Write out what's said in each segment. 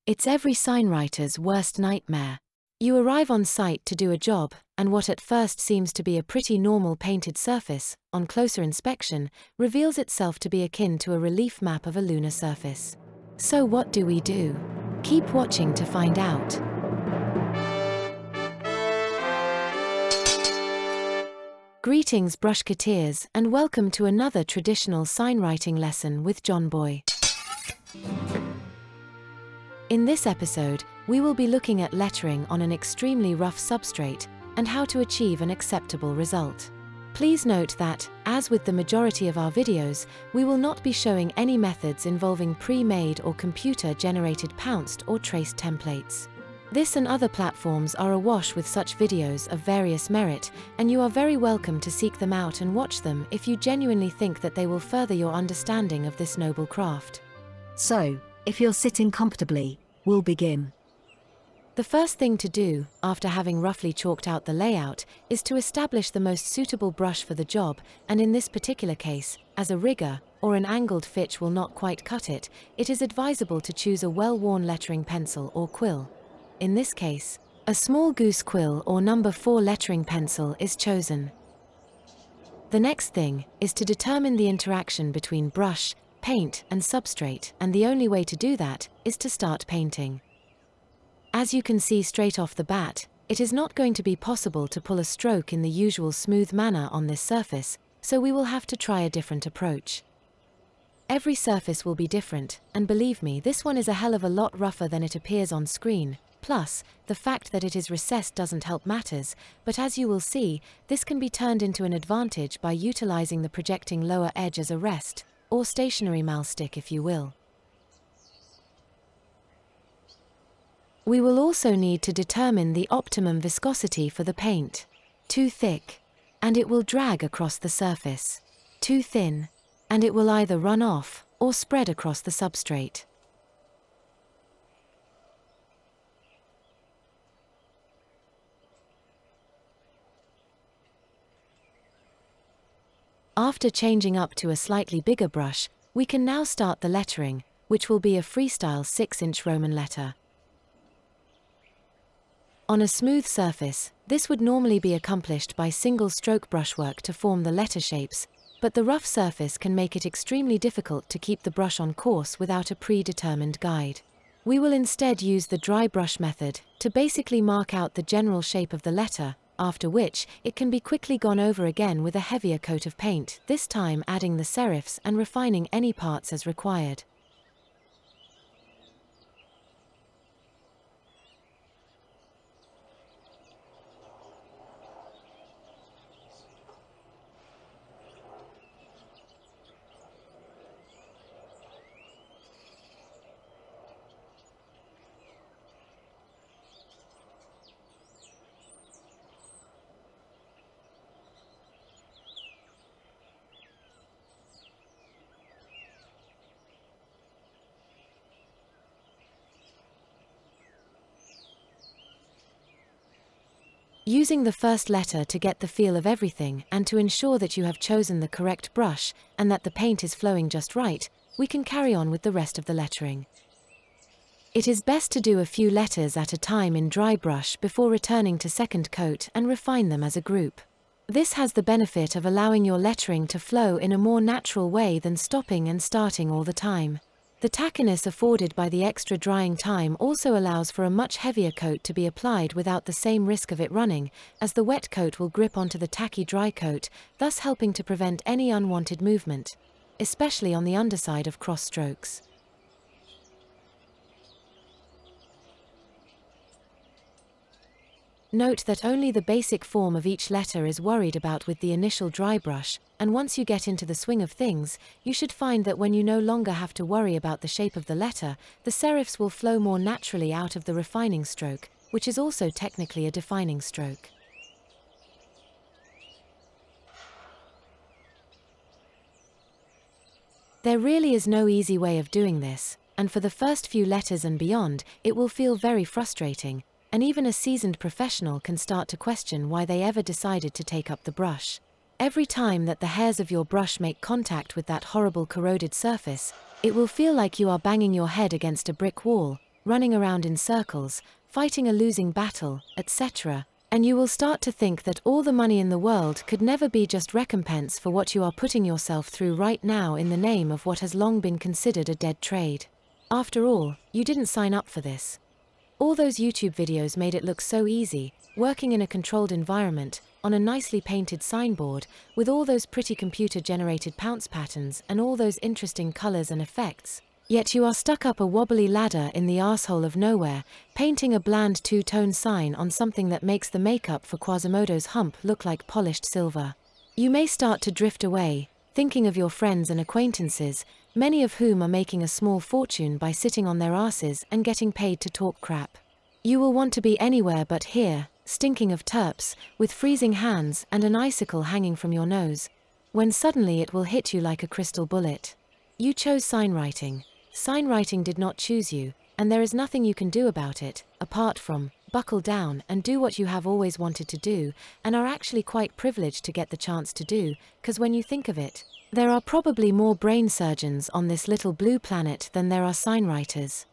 It's every signwriter's worst nightmare. You arrive on site to do a job, and what at first seems to be a pretty normal painted surface, on closer inspection, reveals itself to be akin to a relief map of a lunar surface. So what do we do? Keep watching to find out. Greetings brushketeers, and welcome to another traditional signwriting lesson with JohnBoy. In this episode, we will be looking at lettering on an extremely rough substrate and how to achieve an acceptable result. Please note that, as with the majority of our videos, we will not be showing any methods involving pre-made or computer-generated pounced or traced templates. This and other platforms are awash with such videos of various merit, and you are very welcome to seek them out and watch them if you genuinely think that they will further your understanding of this noble craft. So, if you're sitting comfortably, we'll begin. The first thing to do, after having roughly chalked out the layout, is to establish the most suitable brush for the job, and in this particular case, as a rigger, or an angled fitch will not quite cut it, it is advisable to choose a well-worn lettering pencil or quill. In this case, a small goose quill or number 4 lettering pencil is chosen. The next thing is to determine the interaction between brush, paint, and substrate, and the only way to do that is to start painting. As you can see straight off the bat, it is not going to be possible to pull a stroke in the usual smooth manner on this surface, so we will have to try a different approach. Every surface will be different, and believe me, this one is a hell of a lot rougher than it appears on screen. Plus, the fact that it is recessed doesn't help matters, but as you will see, this can be turned into an advantage by utilizing the projecting lower edge as a rest, or stationary malstick if you will. We will also need to determine the optimum viscosity for the paint. Too thick, and it will drag across the surface. Too thin, and it will either run off or spread across the substrate. After changing up to a slightly bigger brush, we can now start the lettering, which will be a freestyle 6-inch Roman letter. On a smooth surface, this would normally be accomplished by single-stroke brushwork to form the letter shapes, but the rough surface can make it extremely difficult to keep the brush on course without a predetermined guide. We will instead use the dry brush method to basically mark out the general shape of the letter, after which it can be quickly gone over again with a heavier coat of paint, this time adding the serifs and refining any parts as required. Using the first letter to get the feel of everything and to ensure that you have chosen the correct brush and that the paint is flowing just right, we can carry on with the rest of the lettering. It is best to do a few letters at a time in dry brush before returning to second coat and refine them as a group. This has the benefit of allowing your lettering to flow in a more natural way than stopping and starting all the time. The tackiness afforded by the extra drying time also allows for a much heavier coat to be applied without the same risk of it running, as the wet coat will grip onto the tacky dry coat, thus helping to prevent any unwanted movement, especially on the underside of cross strokes. Note that only the basic form of each letter is worried about with the initial dry brush, and once you get into the swing of things, you should find that when you no longer have to worry about the shape of the letter, the serifs will flow more naturally out of the refining stroke, which is also technically a defining stroke. There really is no easy way of doing this, and for the first few letters and beyond, it will feel very frustrating, and even a seasoned professional can start to question why they ever decided to take up the brush. Every time that the hairs of your brush make contact with that horrible corroded surface, it will feel like you are banging your head against a brick wall, running around in circles, fighting a losing battle, etc., and you will start to think that all the money in the world could never be just recompense for what you are putting yourself through right now in the name of what has long been considered a dead trade. After all, you didn't sign up for this. All those YouTube videos made it look so easy, working in a controlled environment, on a nicely painted signboard, with all those pretty computer-generated pounce patterns and all those interesting colors and effects. Yet you are stuck up a wobbly ladder in the arsehole of nowhere, painting a bland two-tone sign on something that makes the makeup for Quasimodo's hump look like polished silver. You may start to drift away, thinking of your friends and acquaintances, many of whom are making a small fortune by sitting on their asses and getting paid to talk crap. You will want to be anywhere but here, stinking of terps, with freezing hands and an icicle hanging from your nose, when suddenly it will hit you like a crystal bullet. You chose signwriting. Signwriting did not choose you, and there is nothing you can do about it, apart from buckle down and do what you have always wanted to do, and are actually quite privileged to get the chance to do, because when you think of it, there are probably more brain surgeons on this little blue planet than there are signwriters.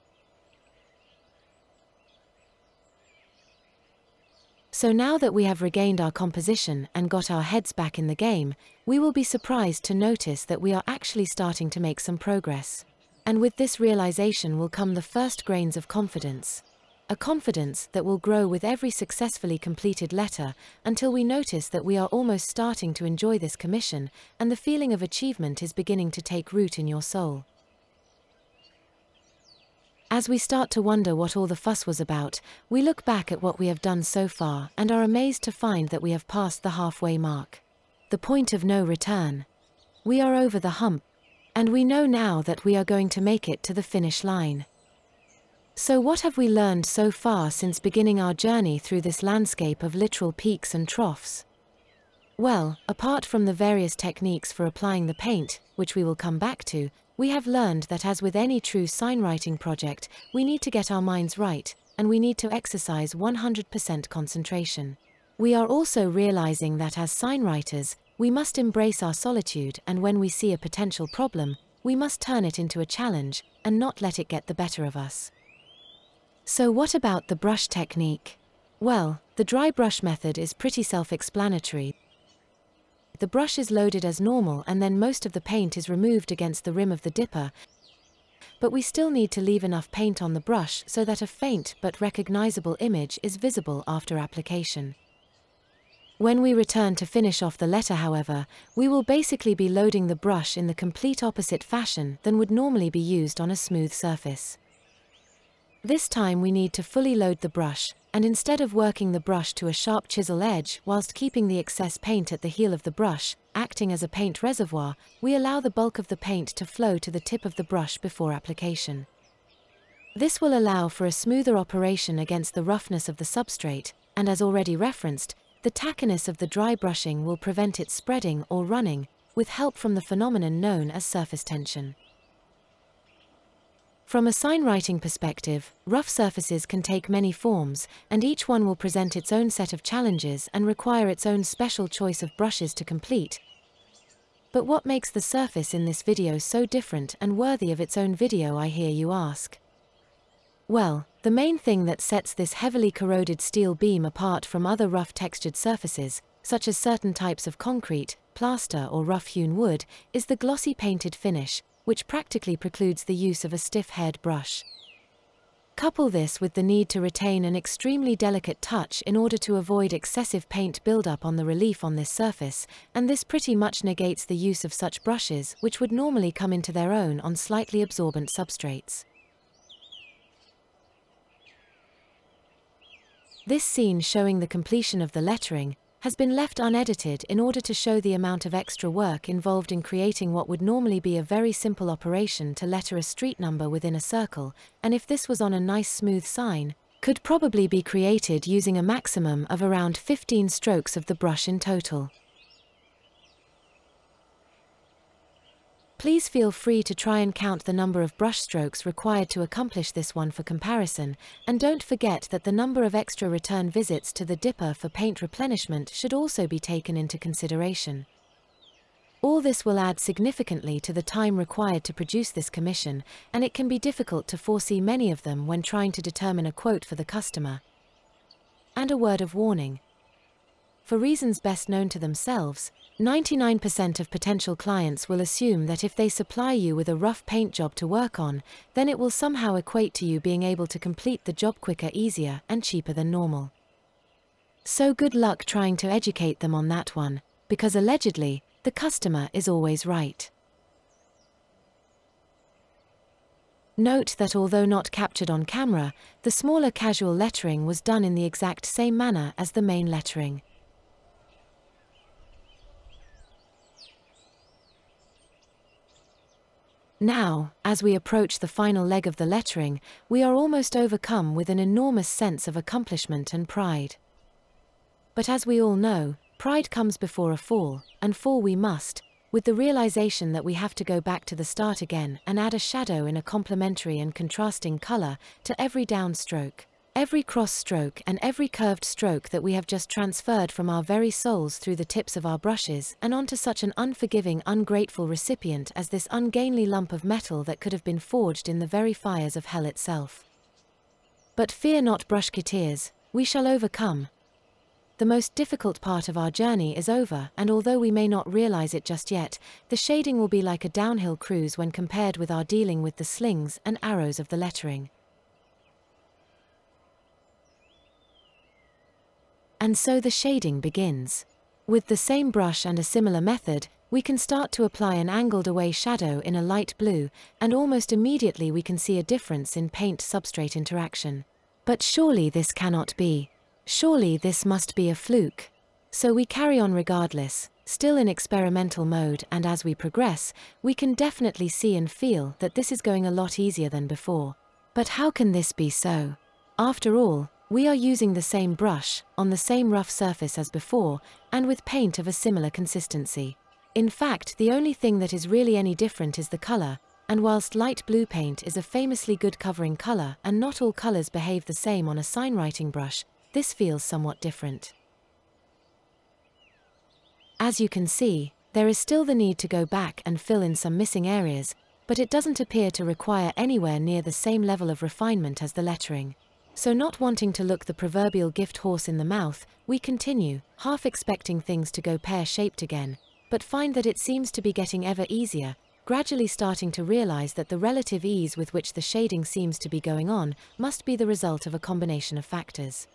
So now that we have regained our composition and got our heads back in the game, we will be surprised to notice that we are actually starting to make some progress. And with this realization will come the first grains of confidence. A confidence that will grow with every successfully completed letter until we notice that we are almost starting to enjoy this commission, and the feeling of achievement is beginning to take root in your soul. As we start to wonder what all the fuss was about, we look back at what we have done so far and are amazed to find that we have passed the halfway mark. The point of no return. We are over the hump, and we know now that we are going to make it to the finish line. So what have we learned so far since beginning our journey through this landscape of literal peaks and troughs? Well, apart from the various techniques for applying the paint, which we will come back to, we have learned that as with any true signwriting project, we need to get our minds right, and we need to exercise 100% concentration. We are also realizing that as signwriters, we must embrace our solitude, and when we see a potential problem, we must turn it into a challenge, and not let it get the better of us. So what about the brush technique? Well, the dry brush method is pretty self-explanatory. The brush is loaded as normal and then most of the paint is removed against the rim of the dipper, but we still need to leave enough paint on the brush so that a faint but recognizable image is visible after application. When we return to finish off the letter, however, we will basically be loading the brush in the complete opposite fashion than would normally be used on a smooth surface. This time we need to fully load the brush, and instead of working the brush to a sharp chisel edge whilst keeping the excess paint at the heel of the brush, acting as a paint reservoir, we allow the bulk of the paint to flow to the tip of the brush before application. This will allow for a smoother operation against the roughness of the substrate, and as already referenced, the tackiness of the dry brushing will prevent it spreading or running, with help from the phenomenon known as surface tension. From a signwriting perspective, rough surfaces can take many forms, and each one will present its own set of challenges and require its own special choice of brushes to complete. But what makes the surface in this video so different and worthy of its own video, I hear you ask? Well, the main thing that sets this heavily corroded steel beam apart from other rough textured surfaces, such as certain types of concrete, plaster or rough-hewn wood, is the glossy painted finish, which practically precludes the use of a stiff-haired brush. Couple this with the need to retain an extremely delicate touch in order to avoid excessive paint buildup on the relief on this surface, and this pretty much negates the use of such brushes which would normally come into their own on slightly absorbent substrates. This scene showing the completion of the lettering has been left unedited in order to show the amount of extra work involved in creating what would normally be a very simple operation to letter a street number within a circle, and if this was on a nice smooth sign, could probably be created using a maximum of around 15 strokes of the brush in total. Please feel free to try and count the number of brush strokes required to accomplish this one for comparison, and don't forget that the number of extra return visits to the dipper for paint replenishment should also be taken into consideration. All this will add significantly to the time required to produce this commission, and it can be difficult to foresee many of them when trying to determine a quote for the customer. And a word of warning. For reasons best known to themselves, 99% of potential clients will assume that if they supply you with a rough paint job to work on, then it will somehow equate to you being able to complete the job quicker, easier, and cheaper than normal. So good luck trying to educate them on that one, because allegedly, the customer is always right. Note that although not captured on camera, the smaller casual lettering was done in the exact same manner as the main lettering. Now, as we approach the final leg of the lettering, we are almost overcome with an enormous sense of accomplishment and pride. But as we all know, pride comes before a fall, and fall we must, with the realization that we have to go back to the start again and add a shadow in a complementary and contrasting color to every down stroke, every cross stroke and every curved stroke that we have just transferred from our very souls through the tips of our brushes and onto such an unforgiving, ungrateful recipient as this ungainly lump of metal that could have been forged in the very fires of hell itself. But fear not, brushketeers, we shall overcome. The most difficult part of our journey is over, and although we may not realize it just yet, the shading will be like a downhill cruise when compared with our dealing with the slings and arrows of the lettering. And so the shading begins. With the same brush and a similar method, we can start to apply an angled away shadow in a light blue, and almost immediately we can see a difference in paint-substrate interaction. But surely this cannot be. Surely this must be a fluke. So we carry on regardless, still in experimental mode, and as we progress, we can definitely see and feel that this is going a lot easier than before. But how can this be so? After all, we are using the same brush, on the same rough surface as before, and with paint of a similar consistency. In fact, the only thing that is really any different is the color, and whilst light blue paint is a famously good covering color and not all colors behave the same on a signwriting brush, this feels somewhat different. As you can see, there is still the need to go back and fill in some missing areas, but it doesn't appear to require anywhere near the same level of refinement as the lettering. So not wanting to look the proverbial gift horse in the mouth, we continue, half expecting things to go pear-shaped again, but find that it seems to be getting ever easier, gradually starting to realize that the relative ease with which the shading seems to be going on must be the result of a combination of factors.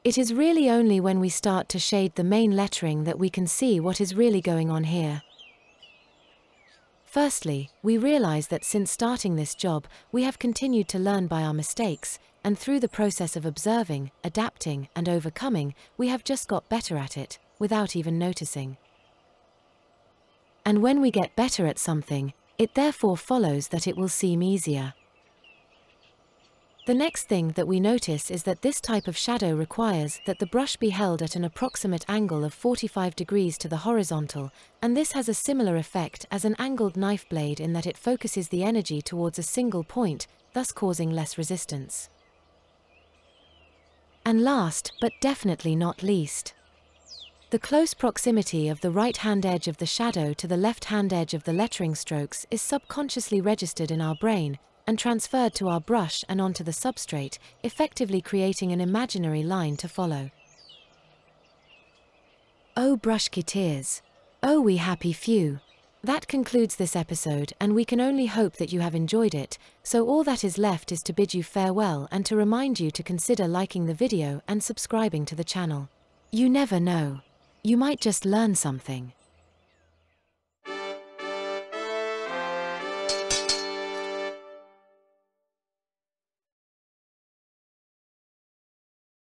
It is really only when we start to shade the main lettering that we can see what is really going on here. Firstly, we realize that since starting this job, we have continued to learn by our mistakes, and through the process of observing, adapting, and overcoming, we have just got better at it, without even noticing. And when we get better at something, it therefore follows that it will seem easier. The next thing that we notice is that this type of shadow requires that the brush be held at an approximate angle of 45 degrees to the horizontal, and this has a similar effect as an angled knife blade in that it focuses the energy towards a single point, thus causing less resistance. And last, but definitely not least, the close proximity of the right-hand edge of the shadow to the left-hand edge of the lettering strokes is subconsciously registered in our brain, and transferred to our brush and onto the substrate, effectively creating an imaginary line to follow. Oh brushketeers! Oh we happy few! That concludes this episode, and we can only hope that you have enjoyed it, so all that is left is to bid you farewell and to remind you to consider liking the video and subscribing to the channel. You never know. You might just learn something.